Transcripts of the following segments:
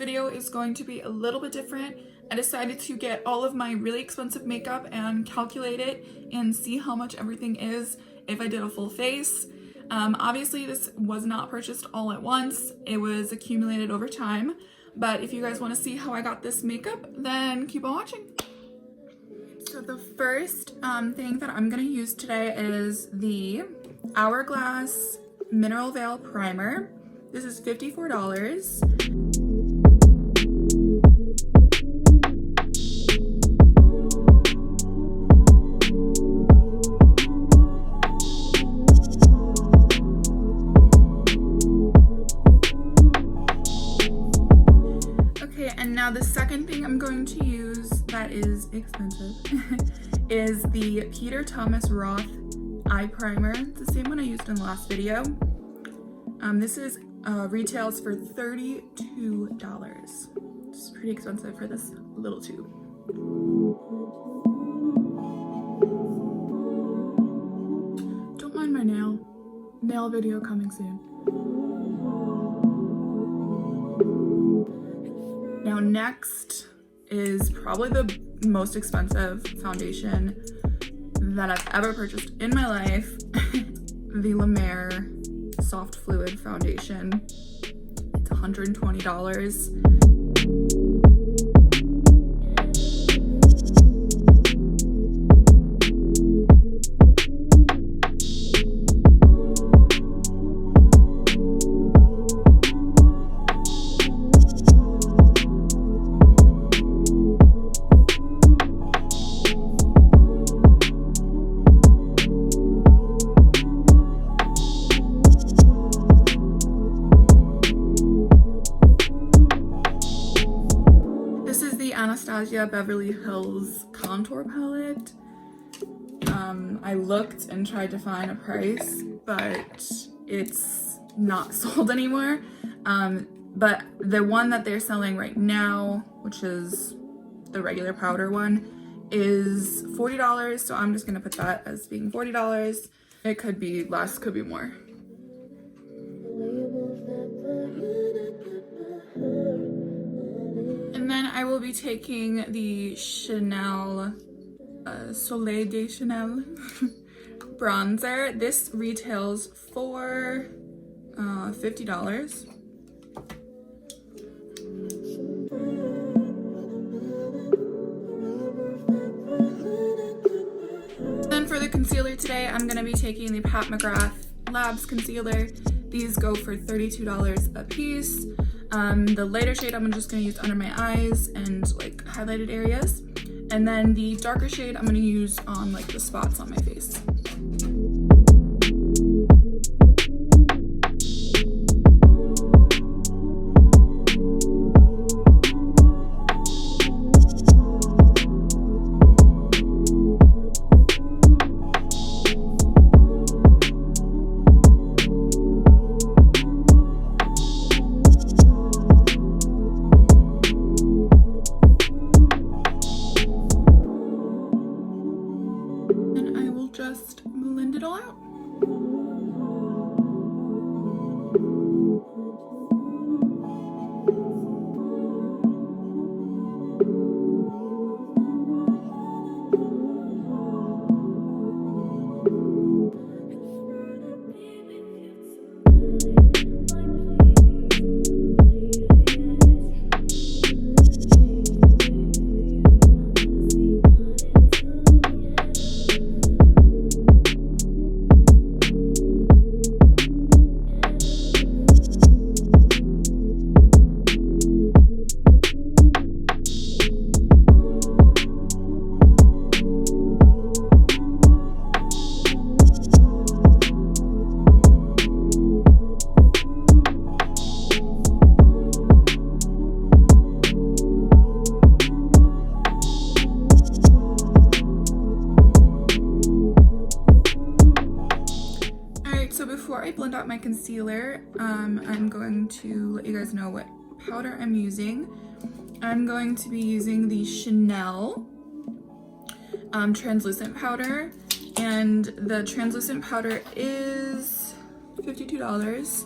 video is going to be a little bit different. I decided to get all of my really expensive makeup and calculate it and see how much everything is if I did a full face. Obviously this was not purchased all at once, it was accumulated over time, but if you guys want to see how I got this makeup, then keep on watching. So the first thing that I'm going to use today is the Hourglass Mineral Veil Primer. This is $54. And now the second thing I'm going to use that is expensive is the Peter Thomas Roth Eye Primer. It's the same one I used in the last video. This is retails for $32. It's pretty expensive for this little tube. Don't mind my nail video coming soon. Now next is probably the most expensive foundation that I've ever purchased in my life, the La Mer Soft Fluid Foundation. It's $120. Beverly Hills contour palette. I looked and tried to find a price, but it's not sold anymore. But the one that they're selling right now, which is the regular powder one, is $40. So I'm just gonna put that as being $40. It could be less, could be more. And then I will be taking the Chanel Soleil de Chanel bronzer. This retails for $50. Then for the concealer today, I'm going to be taking the Pat McGrath Labs concealer. These go for $32 a piece. The lighter shade I'm just going to use under my eyes and like highlighted areas. And then the darker shade I'm going to use on like the spots on my face. Just blend it all out. Before I blend out my concealer, I'm going to let you guys know what powder I'm using. I'm going to be using the Chanel translucent powder, and the translucent powder is $52.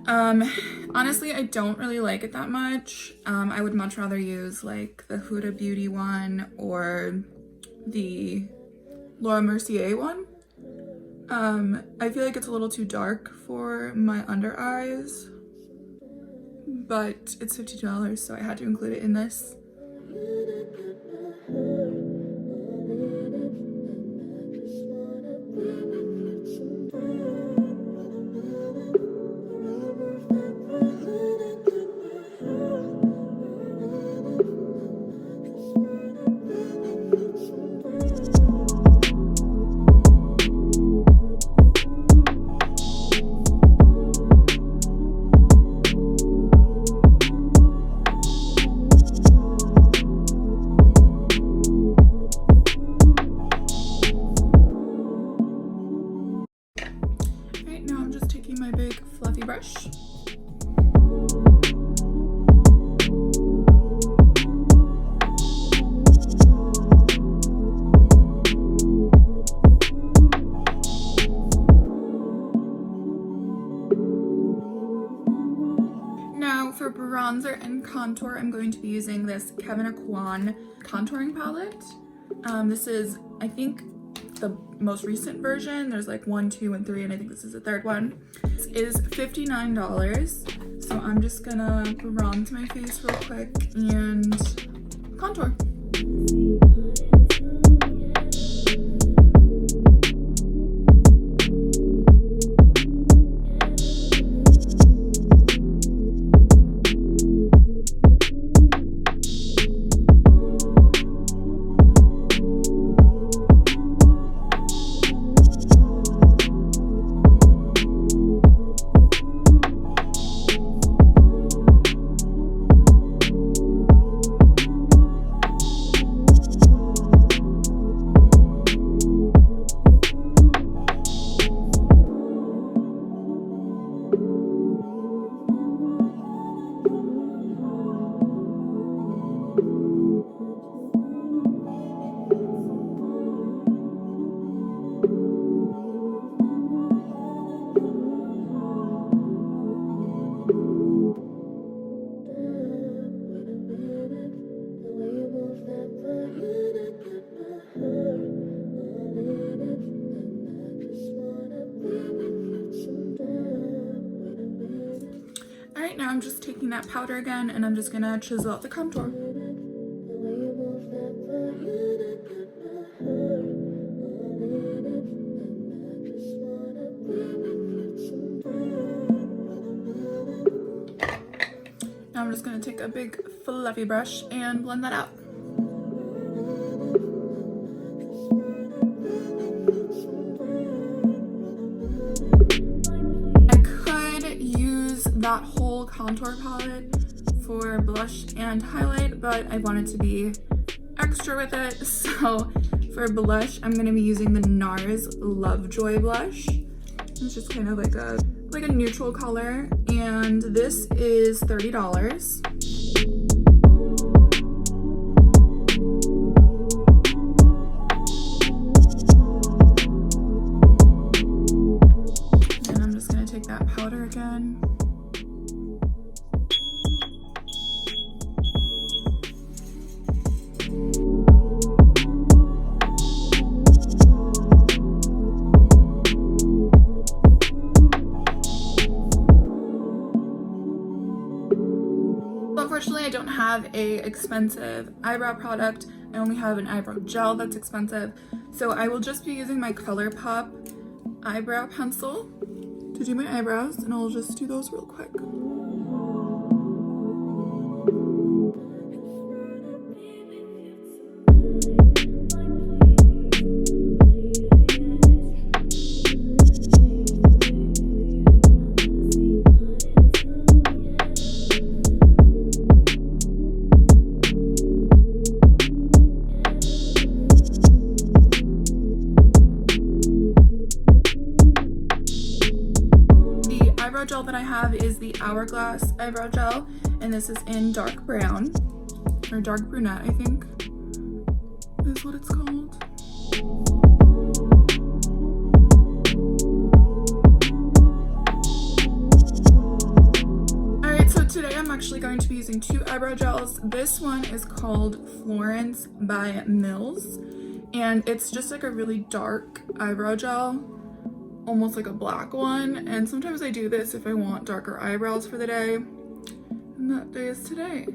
Honestly, I don't really like it that much. I would much rather use like the Huda Beauty one or the Laura Mercier one. I feel like it's a little too dark for my under eyes, but it's $50, so I had to include it in this. Right now I'm just taking my big fluffy brush. Now for bronzer and contour, I'm going to be using this Kevyn Aucoin contouring palette. This is, I think, the most recent version. There's like 1, 2, and 3, and I think this is the third one. This is $59, so I'm just gonna bronze my face real quick and contour. Alright, now I'm just taking that powder again and I'm just gonna chisel out the contour. Now I'm just gonna take a big fluffy brush and blend that out. That whole contour palette for blush and highlight, but I wanted to be extra with it, so for blush I'm going to be using the NARS Lovejoy blush. It's just kind of like a neutral color, and this is $30. And I'm just going to take that powder again. Unfortunately, I don't have a expensive eyebrow product. I only have an eyebrow gel that's expensive. So I will just be using my ColourPop eyebrow pencil to do my eyebrows, and I'll just do those real quick. Gel that I have is the Hourglass eyebrow gel, and this is in dark brown, or dark brunette, I think is what it's called. today I'm actually going to be using two eyebrow gels. This one is called Florence by Mills, and it's just like a really dark eyebrow gel, almost like a black one. And sometimes I do this if I want darker eyebrows for the day, and that day is today.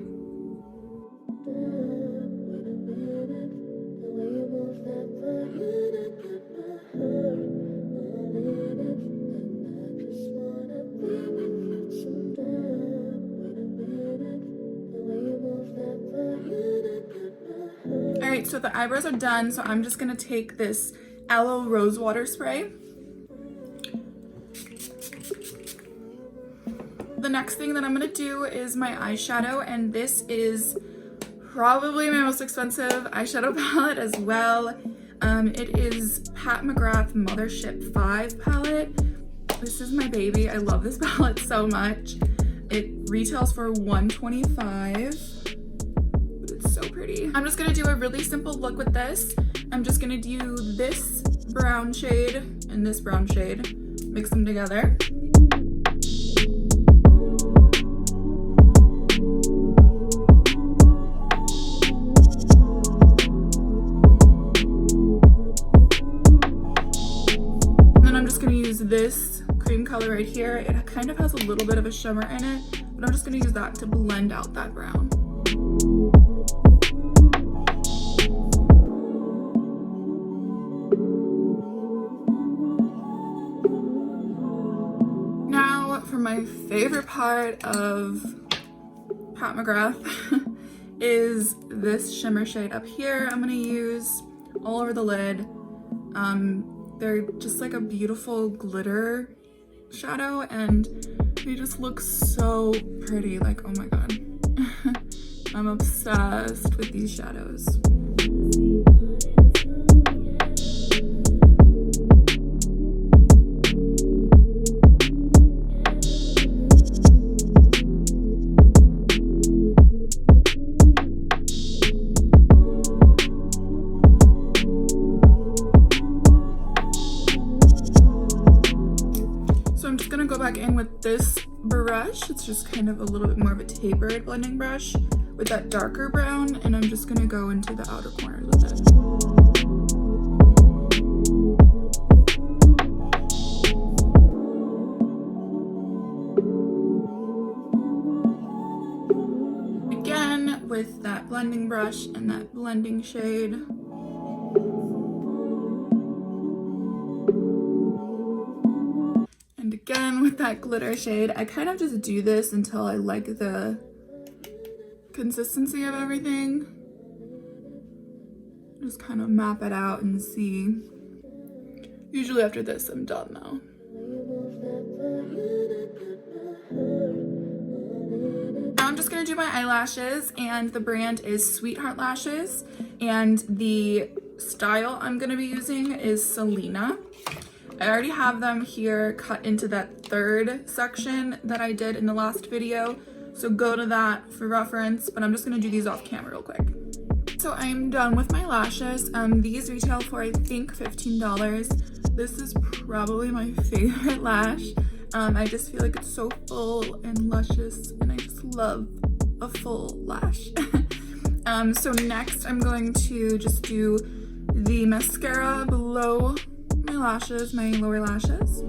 Alright, so the eyebrows are done, so I'm just gonna take this aloe rose water spray. The next thing that I'm gonna do is my eyeshadow, and this is probably my most expensive eyeshadow palette as well. It is Pat McGrath Mothership 5 palette. This is my baby. I love this palette so much. It retails for $125, but it's so pretty. I'm just gonna do a really simple look with this. I'm just gonna do this brown shade and this brown shade, mix them together. This cream color right here, it kind of has a little bit of a shimmer in it, but I'm just going to use that to blend out that brown. Now for my favorite part of Pat McGrath is this shimmer shade up here. I'm going to use all over the lid. They're just like a beautiful glitter shadow, and they just look so pretty. Like, oh my god. I'm obsessed with these shadows. In with this brush, it's just kind of a little bit more of a tapered blending brush with that darker brown, and I'm just gonna go into the outer corners with it. Again with that blending brush and that blending shade. Again with that glitter shade. I kind of just do this until I like the consistency of everything. Just kind of map it out and see. Usually after this I'm done though. Now I'm just gonna do my eyelashes, and the brand is Sweetheart Lashes, and the style I'm gonna be using is Selena. I already have them here cut into that third section that I did in the last video, so go to that for reference, but I'm just going to do these off camera real quick. So I'm done with my lashes. These retail for I think $15. This is probably my favorite lash. I just feel like it's so full and luscious, and I just love a full lash. So next I'm going to just do the mascara below my lashes, my lower lashes.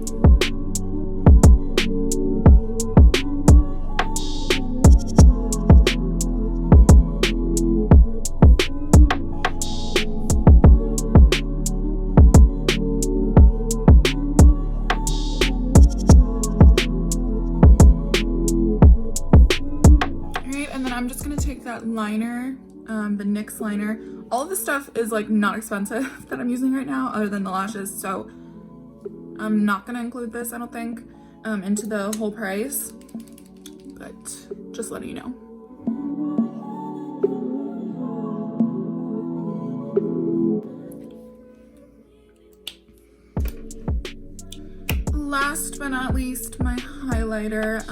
Alright, and then I'm just gonna take that liner, the NYX liner. All of this stuff is like not expensive that I'm using right now, other than the lashes, so I'm not gonna include this, I don't think, into the whole price, but just letting you know. Last but not least, my highlighter.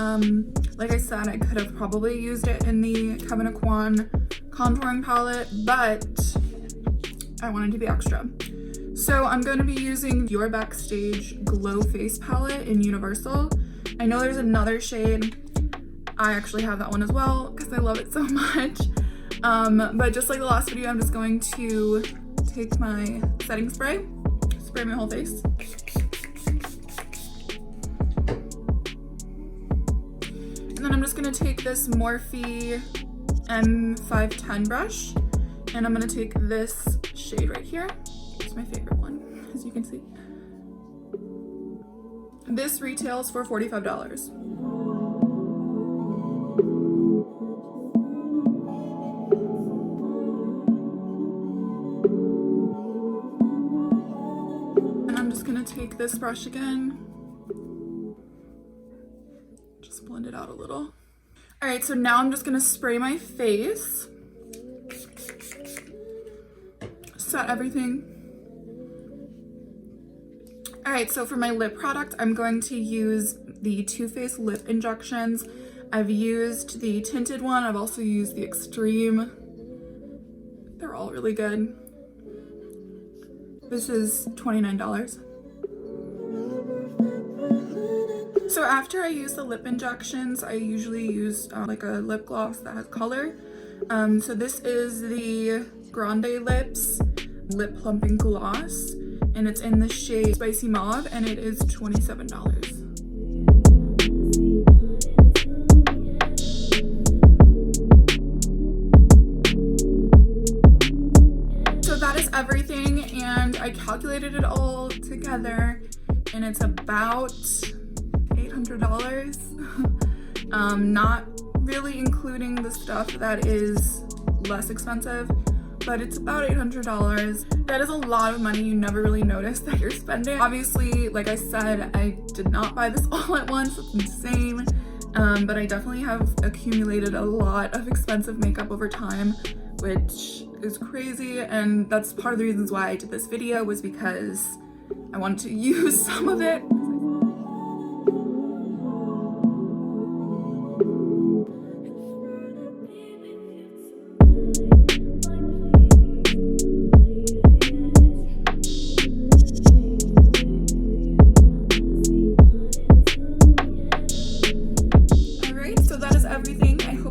Like I said, I could have probably used it in the Kevyn Aucoin contouring palette, but I wanted to be extra. So I'm going to be using Your Backstage Glow Face Palette in Universal. I know there's another shade I actually have that one as well because I love it so much. But just like the last video, I'm just going to take my setting spray, spray my whole face. And then I'm just gonna take this Morphe M510 brush, and I'm gonna take this shade right here. It's my favorite one, as you can see. This retails for $45. And I'm just gonna take this brush again, just blend it out a little. All right, so now I'm just gonna spray my face, set everything. All right, so for my lip product, I'm going to use the Too Faced lip injections. I've used the tinted one. I've also used the extreme. They're all really good. This is $29. So after I use the lip injections, I usually use like a lip gloss that has color. So this is the Grande Lips Lip Plumping Gloss, and it's in the shade Spicy Mauve, and it is $27. So that is everything, and I calculated it all together, and it's about $800. Not really including the stuff that is less expensive, but it's about $800. That is a lot of money you never really notice that you're spending. Obviously, like I said, I did not buy this all at once. It's insane. But I definitely have accumulated a lot of expensive makeup over time, which is crazy. And that's part of the reasons why I did this video, was because I wanted to use some of it.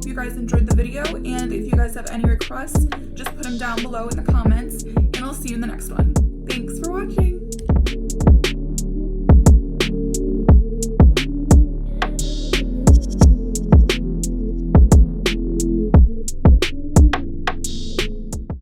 You guys enjoyed the video, and if you guys have any requests, just put them down below in the comments, and I'll see you in the next one. Thanks for watching.